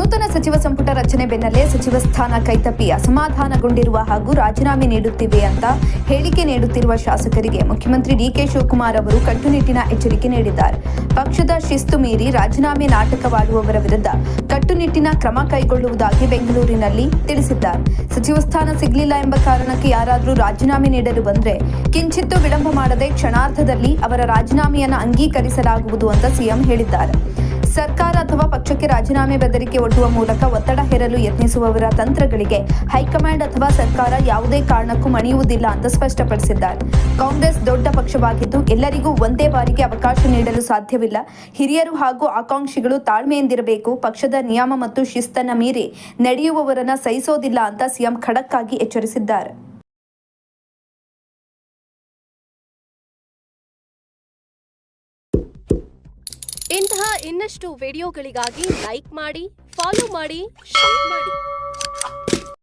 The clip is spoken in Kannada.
ನೂತನ ಸಚಿವ ಸಂಪುಟ ರಚನೆ ಬೆನ್ನಲ್ಲೇ ಸಚಿವ ಸ್ಥಾನ ಕೈತಪ್ಪಿ ಅಸಮಾಧಾನಗೊಂಡಿರುವ ಹಾಗೂ ರಾಜೀನಾಮೆ ನೀಡುತ್ತಿವೆ ಅಂತ ಹೇಳಿಕೆ ನೀಡುತ್ತಿರುವ ಶಾಸಕರಿಗೆ ಮುಖ್ಯಮಂತ್ರಿ ಡಿಕೆ ಶಿವಕುಮಾರ್ ಅವರು ಕಟ್ಟುನಿಟ್ಟಿನ ಎಚ್ಚರಿಕೆ ನೀಡಿದ್ದಾರೆ. ಪಕ್ಷದ ಶಿಸ್ತು ಮೀರಿ ರಾಜೀನಾಮೆ ನಾಟಕವಾಡುವವರ ವಿರುದ್ಧ ಕಟ್ಟುನಿಟ್ಟಿನ ಕ್ರಮ ಕೈಗೊಳ್ಳುವುದಾಗಿ ಬೆಂಗಳೂರಿನಲ್ಲಿ ತಿಳಿಸಿದ್ದಾರೆ. ಸಚಿವ ಸ್ಥಾನ ಸಿಗಲಿಲ್ಲ ಎಂಬ ಕಾರಣಕ್ಕೆ ಯಾರಾದರೂ ರಾಜೀನಾಮೆ ನೀಡಲು ಬಂದ್ರೆ ಕಿಂಚಿತ್ತೂ ವಿಳಂಬ ಮಾಡದೆ ಕ್ಷಣಾರ್ಧದಲ್ಲಿ ಅವರ ರಾಜೀನಾಮೆಯನ್ನು ಅಂಗೀಕರಿಸಲಾಗುವುದು ಅಂತ ಸಿಎಂ ಹೇಳಿದ್ದಾರೆ. ಸರ್ಕಾರ ಅಥವಾ ಪಕ್ಷಕ್ಕೆ ರಾಜೀನಾಮೆ ಬೆದರಿಕೆ ಒಡ್ಡುವ ಮೂಲಕ ಒತ್ತಡ ಹೇರಲು ಯತ್ನಿಸುವವರ ತಂತ್ರಗಳಿಗೆ ಹೈಕಮಾಂಡ್ ಅಥವಾ ಸರ್ಕಾರ ಯಾವುದೇ ಕಾರಣಕ್ಕೂ ಮಣಿಯುವುದಿಲ್ಲ ಅಂತ ಸ್ಪಷ್ಟಪಡಿಸಿದ್ದಾರೆ. ಕಾಂಗ್ರೆಸ್ ದೊಡ್ಡ ಪಕ್ಷವಾಗಿದ್ದು ಎಲ್ಲರಿಗೂ ಒಂದೇ ಬಾರಿಗೆ ಅವಕಾಶ ನೀಡಲು ಸಾಧ್ಯವಿಲ್ಲ. ಹಿರಿಯರು ಹಾಗೂ ಆಕಾಂಕ್ಷಿಗಳು ತಾಳ್ಮೆಯಿಂದಿರಬೇಕು. ಪಕ್ಷದ ನಿಯಮ ಮತ್ತು ಶಿಸ್ತನ್ನ ಮೀರಿ ನಡೆಯುವವರನ್ನ ಸಹಿಸೋದಿಲ್ಲ ಅಂತ ಸಿಎಂ ಖಡಕ್ ಆಗಿ ಎಚ್ಚರಿಸಿದ್ದಾರೆ. ಇಂತಹ ಇನ್ನಷ್ಟು ವಿಡಿಯೋಗಳಿಗಾಗಿ ಲೈಕ್ ಮಾಡಿ, ಫಾಲೋ ಮಾಡಿ, ಶೇರ್ ಮಾಡಿ.